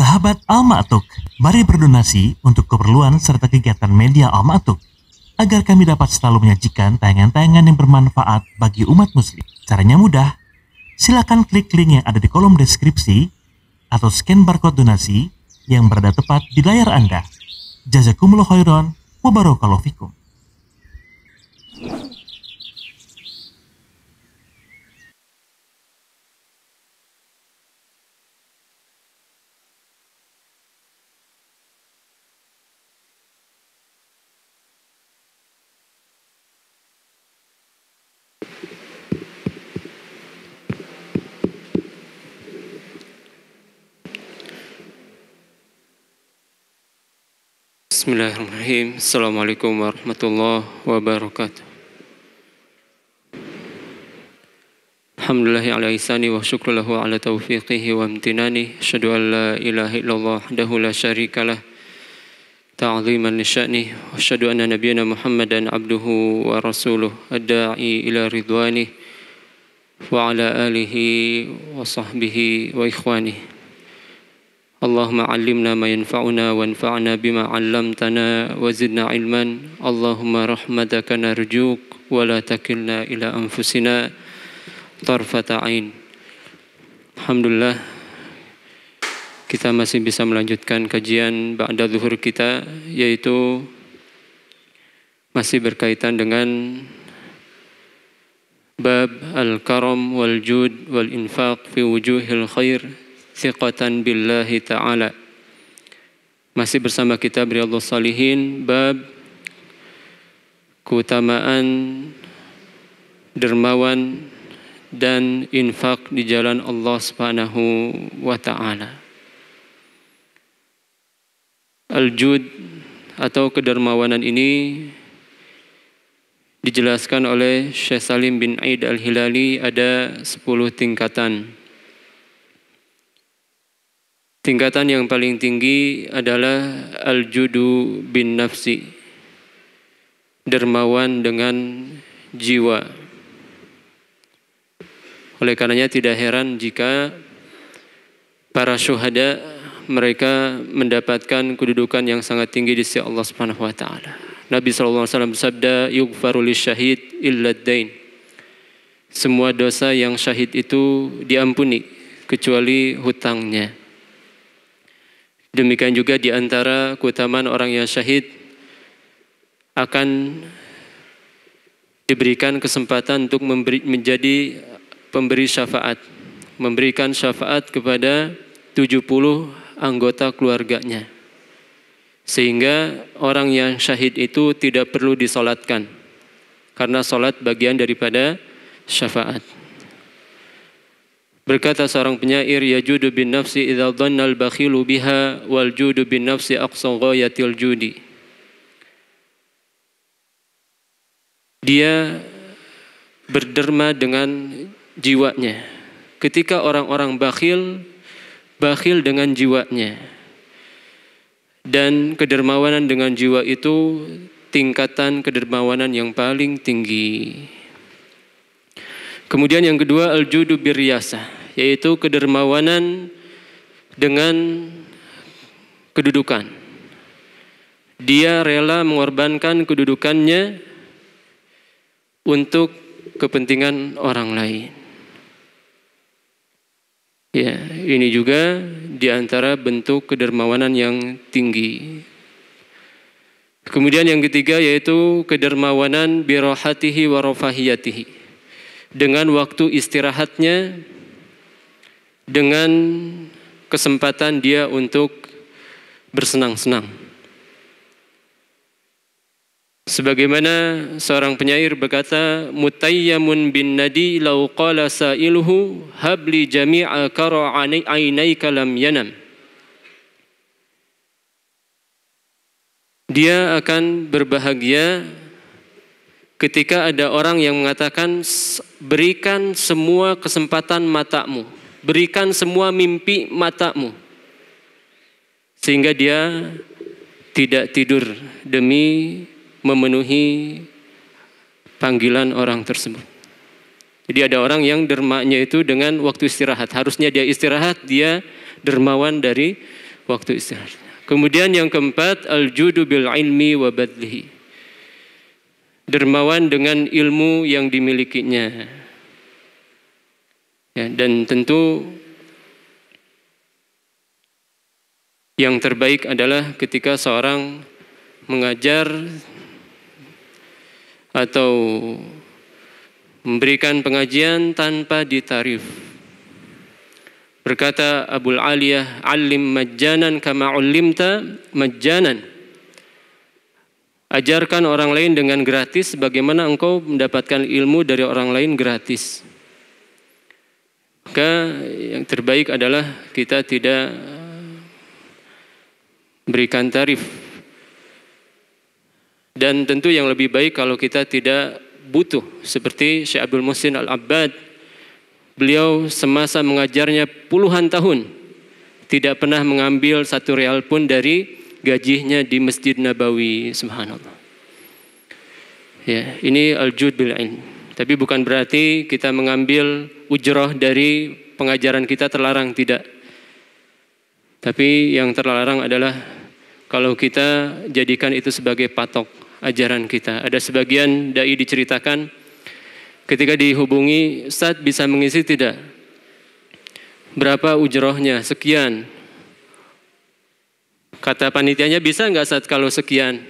Sahabat Al-Ma'tuk, mari berdonasi untuk keperluan serta kegiatan media Al-Ma'tuk agar kami dapat selalu menyajikan tayangan-tayangan yang bermanfaat bagi umat muslim. Caranya mudah, silakan klik link yang ada di kolom deskripsi atau scan barcode donasi yang berada tepat di layar Anda. Jazakumullah khairan wa barakallahu fikum. Bismillahirrahmanirrahim. Assalamualaikum warahmatullahi wabarakatuh. Alhamdulillahi ala ihsani wa syukrulahu ala taufiqihi wa amtinani. Asyhadu an la ilaha illallah wahdahu la syarikalah ta'ziman li sya'ni wa asyhadu anna nabiyyana Muhammadan abduhu wa rasuluh ad-da'i ila ridwani wa ala alihi wa sahbihi wa ikhwani. Allahumma allimna ma yanfa'una wanfa'na bima 'allamtana wa zidna ilman. Allahumma rahmataka narjuk wa la takilna ila anfusina tarfata ain. Alhamdulillah, kita masih bisa melanjutkan kajian ba'da zuhur kita, yaitu masih berkaitan dengan bab al-karam wal jud wal infaq fi wujuhil khair thiqatan billahi ta'ala. Masih bersama kitab Riyadhus Shalihin, bab keutamaan dermawan dan infak di jalan Allah Subhanahu wa ta'ala. Al-jud atau kedermawanan ini dijelaskan oleh Syekh Salim bin Aid Al-Hilali ada 10 tingkatan. Tingkatan yang paling tinggi adalah al-judu bin nafsi, dermawan dengan jiwa. Oleh karenanya tidak heran jika para syuhada mereka mendapatkan kedudukan yang sangat tinggi di sisi Allah Subhanahu wa taala. Nabi sallallahu alaihi wasallam bersabda, "Yughfaru lisyahid illa ad-dain." Semua dosa yang syahid itu diampuni kecuali hutangnya. Demikian juga di antara keutamaan orang yang syahid akan diberikan kesempatan untuk menjadi pemberi syafaat, memberikan syafaat kepada 70 anggota keluarganya. Sehingga orang yang syahid itu tidak perlu disolatkan, karena solat bagian daripada syafaat. Berkata seorang penyair, yajudu bin nafsi idza dhanna al-bakhilu biha wal judu bin nafsi aqsa ghayatil judi. Dia berderma dengan jiwanya. Ketika orang-orang bakhil dengan jiwanya. Dan kedermawanan dengan jiwa itu tingkatan kedermawanan yang paling tinggi. Kemudian yang kedua, al-judu birriyasah, yaitu kedermawanan dengan kedudukan. Dia rela mengorbankan kedudukannya untuk kepentingan orang lain. Ya, ini juga di antara bentuk kedermawanan yang tinggi. Kemudian yang ketiga yaitu kedermawanan birahatihi wa rafahiyatihi. Dengan waktu istirahatnya, dengan kesempatan dia untuk bersenang-senang. Sebagaimana seorang penyair berkata, mutayyamun bin nadi law qala sa'iluhu habli jami'a kara'ani ainaika lam yanam. Dia akan berbahagia ketika ada orang yang mengatakan, berikan semua kesempatan matamu, berikan semua mimpi matamu, sehingga dia tidak tidur demi memenuhi panggilan orang tersebut. Jadi ada orang yang dermanya itu dengan waktu istirahat. Harusnya dia istirahat, dia dermawan dari waktu istirahat. Kemudian yang keempat, al-judu bil ilmi wa badlihi. Dermawan dengan ilmu yang dimilikinya. Ya, dan tentu yang terbaik adalah ketika seorang mengajar atau memberikan pengajian tanpa ditarif. Berkata Abul Aliyah, "Alim majjanan kama ulimta majjanan." Ajarkan orang lain dengan gratis bagaimana engkau mendapatkan ilmu dari orang lain gratis. Maka yang terbaik adalah kita tidak berikan tarif. Dan tentu yang lebih baik kalau kita tidak butuh. Seperti Syekh Abdul Muhsin Al-Abbad, beliau semasa mengajarnya puluhan tahun tidak pernah mengambil 1 real pun dari gajinya di Masjid Nabawi. Subhanallah. Ya, ini al-jud bil ilm. Tapi bukan berarti kita mengambil ujroh dari pengajaran kita, terlarang, tidak. Tapi yang terlarang adalah kalau kita jadikan itu sebagai patok ajaran kita. Ada sebagian dai diceritakan ketika dihubungi, "Ustaz, bisa mengisi tidak? Berapa ujrohnya?" "Sekian." Kata panitianya, "Bisa enggak Ustaz kalau sekian?"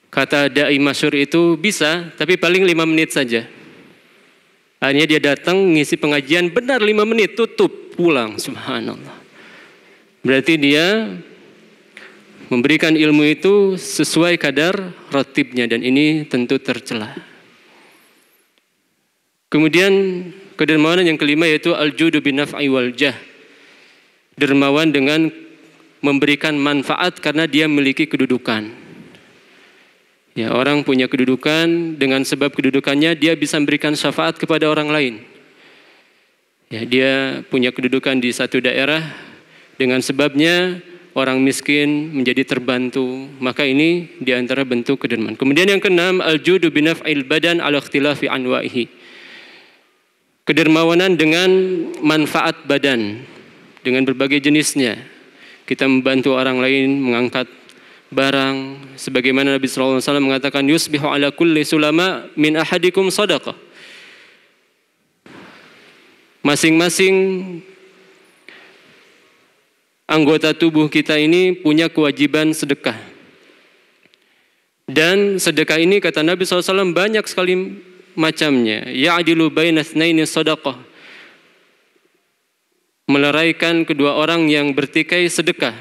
Kata dai masyhur itu, "Bisa, tapi paling 5 menit saja." Akhirnya dia datang ngisi pengajian, benar 5 menit, tutup, pulang. Subhanallah. Berarti dia memberikan ilmu itu sesuai kadar ratibnya, dan ini tentu tercela. Kemudian kedermawanan yang kelima yaitu al-judu bin naf'i wal jah. Dermawan dengan memberikan manfaat karena dia memiliki kedudukan. Ya, orang punya kedudukan, dengan sebab kedudukannya dia bisa memberikan syafaat kepada orang lain. Ya, dia punya kedudukan di satu daerah, dengan sebabnya orang miskin menjadi terbantu, maka ini diantara bentuk kedermawanan. Kemudian yang keenam, al-judu binaf'il badan ala ikhtilafi anwa'ihi. Kedermawanan dengan manfaat badan, dengan berbagai jenisnya. Kita membantu orang lain mengangkat barang, sebagaimana Nabi SAW mengatakan, "Yusbihu ala kulli sulama min ahadikum sadaqah." Masing-masing anggota tubuh kita ini punya kewajiban sedekah. Dan sedekah ini kata Nabi SAW banyak sekali macamnya. Ya'dilu baina itsnaini sadaqah. Meleraikan kedua orang yang bertikai sedekah.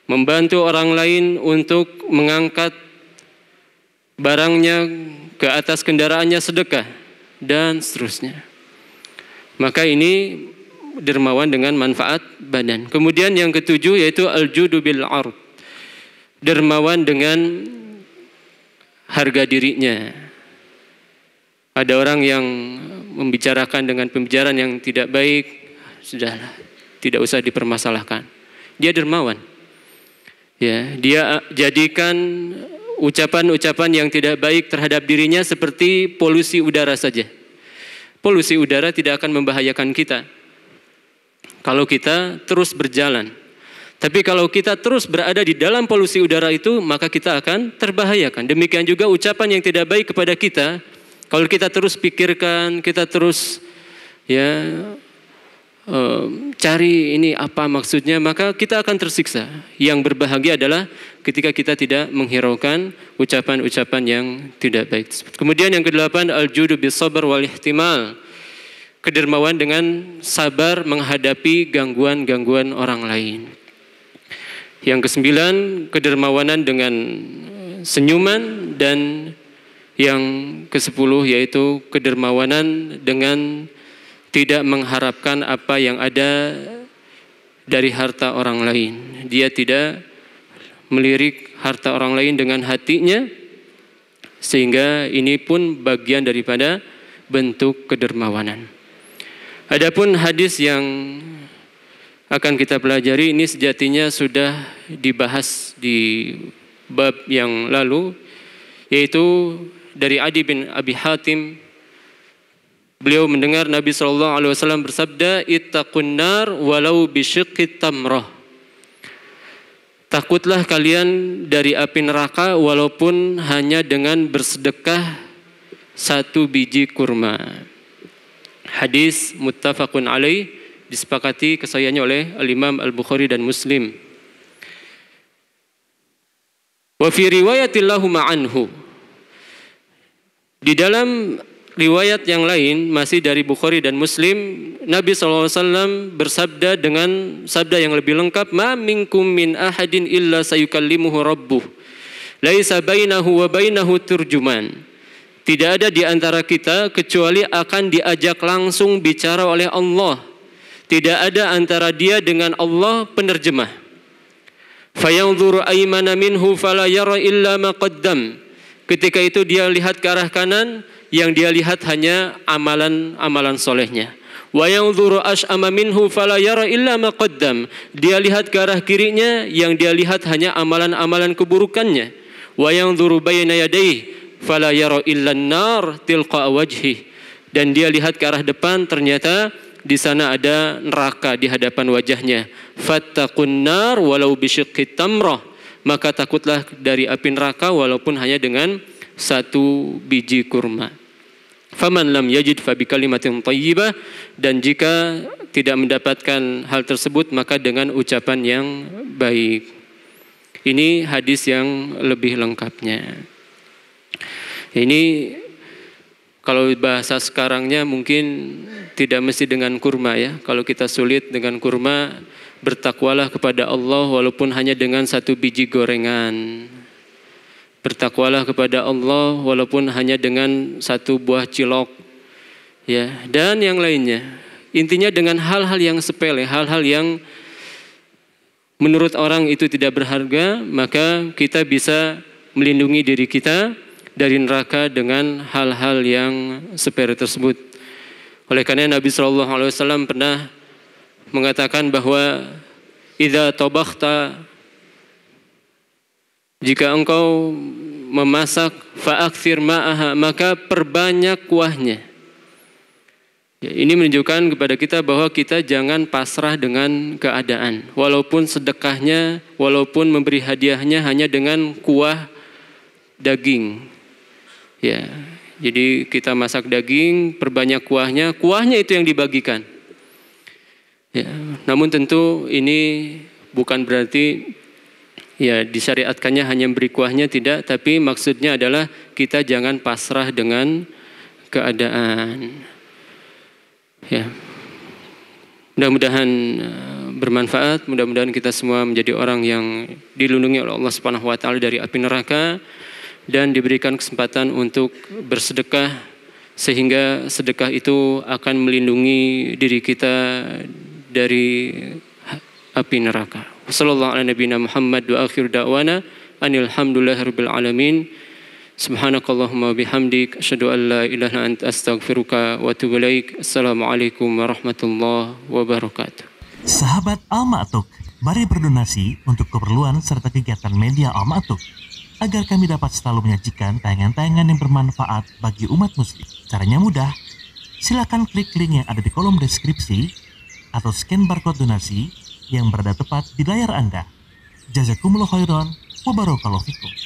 Membantu orang lain untuk mengangkat barangnya ke atas kendaraannya sedekah. Dan seterusnya. Maka ini dermawan dengan manfaat badan. Kemudian yang ketujuh yaitu al-judu bil ard. Dermawan dengan harga dirinya. Ada orang yang membicarakan dengan pembicaraan yang tidak baik, sudahlah, tidak usah dipermasalahkan. Dia dermawan. Ya, dia jadikan ucapan-ucapan yang tidak baik terhadap dirinya seperti polusi udara saja. Polusi udara tidak akan membahayakan kita kalau kita terus berjalan. Tapi kalau kita terus berada di dalam polusi udara itu, maka kita akan terbahayakan. Demikian juga ucapan yang tidak baik kepada kita, kalau kita terus pikirkan, kita terus cari ini apa maksudnya, maka kita akan tersiksa. Yang berbahagia adalah ketika kita tidak menghiraukan ucapan-ucapan yang tidak baik. Kemudian yang kedelapan, al-judu bis sabr wal ihtimal. Kedermawan dengan sabar menghadapi gangguan-gangguan orang lain. Yang kesembilan, kedermawanan dengan senyuman. Dan yang kesepuluh yaitu kedermawanan dengan tidak mengharapkan apa yang ada dari harta orang lain. Dia tidak melirik harta orang lain dengan hatinya, sehingga ini pun bagian daripada bentuk kedermawanan. Adapun hadis yang akan kita pelajari ini sejatinya sudah dibahas di bab yang lalu, yaitu dari Adi bin Abi Hatim. Beliau mendengar Nabi SAW bersabda, "Ittaqun nar walau bisyiqqit tamrah." takutlah kalian dari api neraka walaupun hanya dengan bersedekah 1 biji kurma. Hadis muttafaqun alaih, disepakati kesahihannya oleh Al-Imam Al-Bukhari dan Muslim. Wa fi riwayatillahu ma'anhu, di dalam riwayat yang lain masih dari Bukhari dan Muslim, Nabi SAW bersabda dengan sabda yang lebih lengkap, ma minkum min ahadin illa sayukallimuhu rabbuh laisa bainahu wa bainahu turjuman. Tidak ada di antara kita kecuali akan diajak langsung bicara oleh Allah. Tidak ada antara dia dengan Allah penerjemah. Fayanzuru aymana minhu fala yara illa ma qaddam. Ketika itu dia lihat ke arah kanan, yang dia lihat hanya amalan-amalan solehnya. Wa yanzuru ash'ama minhu fala yara illa ma qaddam. Dia lihat ke arah kirinya, yang dia lihat hanya amalan-amalan keburukannya. Wa yanzuru bayna yadayhi fala yara illa an-nar tilqa wajhi. Dan dia lihat ke arah depan, ternyata di sana ada neraka di hadapan wajahnya. Fattaqun nar walau bisyiqqi tamrah. Maka takutlah dari api neraka walaupun hanya dengan 1 biji kurma. Faman lam yajid fa bi kalimatin thayyibah, dan jika tidak mendapatkan hal tersebut maka dengan ucapan yang baik. Ini hadis yang lebih lengkapnya. Ini kalau bahasa sekarangnya mungkin tidak mesti dengan kurma ya. Kalau kita sulit dengan kurma, bertakwalah kepada Allah walaupun hanya dengan 1 biji gorengan. Bertakwalah kepada Allah walaupun hanya dengan 1 buah cilok. Ya, dan yang lainnya. Intinya dengan hal-hal yang sepele, hal-hal yang menurut orang itu tidak berharga, maka kita bisa melindungi diri kita dari neraka dengan hal-hal yang sepele tersebut. Oleh karena Nabi SAW pernah mengatakan bahwa idza tabakhta, jika engkau memasak, fa'akthir ma'aha, maka perbanyak kuahnya. Ya, ini menunjukkan kepada kita bahwa kita jangan pasrah dengan keadaan. Walaupun sedekahnya, walaupun memberi hadiahnya hanya dengan kuah daging. Ya, jadi kita masak daging, perbanyak kuahnya itu yang dibagikan. Ya, namun tentu ini bukan berarti ya disyariatkannya hanya beri kuahnya, tidak, tapi maksudnya adalah kita jangan pasrah dengan keadaan. Ya. Mudah-mudahan bermanfaat, mudah-mudahan kita semua menjadi orang yang dilindungi oleh Allah Subhanahu wa taala dari api neraka dan diberikan kesempatan untuk bersedekah sehingga sedekah itu akan melindungi diri kita dari api neraka. Wassallallahu ala nabiyina Muhammad wa akhir da'wana anil hamdulillahirabbil alamin. Subhanakallahumma bihamdik asyhadu an la ilaha illa anta astaghfiruka wa atubu ilaik. Assalamualaikum warahmatullahi wabarakatuh. Sahabat Al-Ma'tuk, mari berdonasi untuk keperluan serta kegiatan media Al-Ma'tuk agar kami dapat selalu menyajikan tayangan-tayangan yang bermanfaat bagi umat muslim. Caranya mudah. Silakan klik link yang ada di kolom deskripsi atau scan barcode donasi yang berada tepat di layar Anda. Jazakumullah khairan wa barakallahu fikum.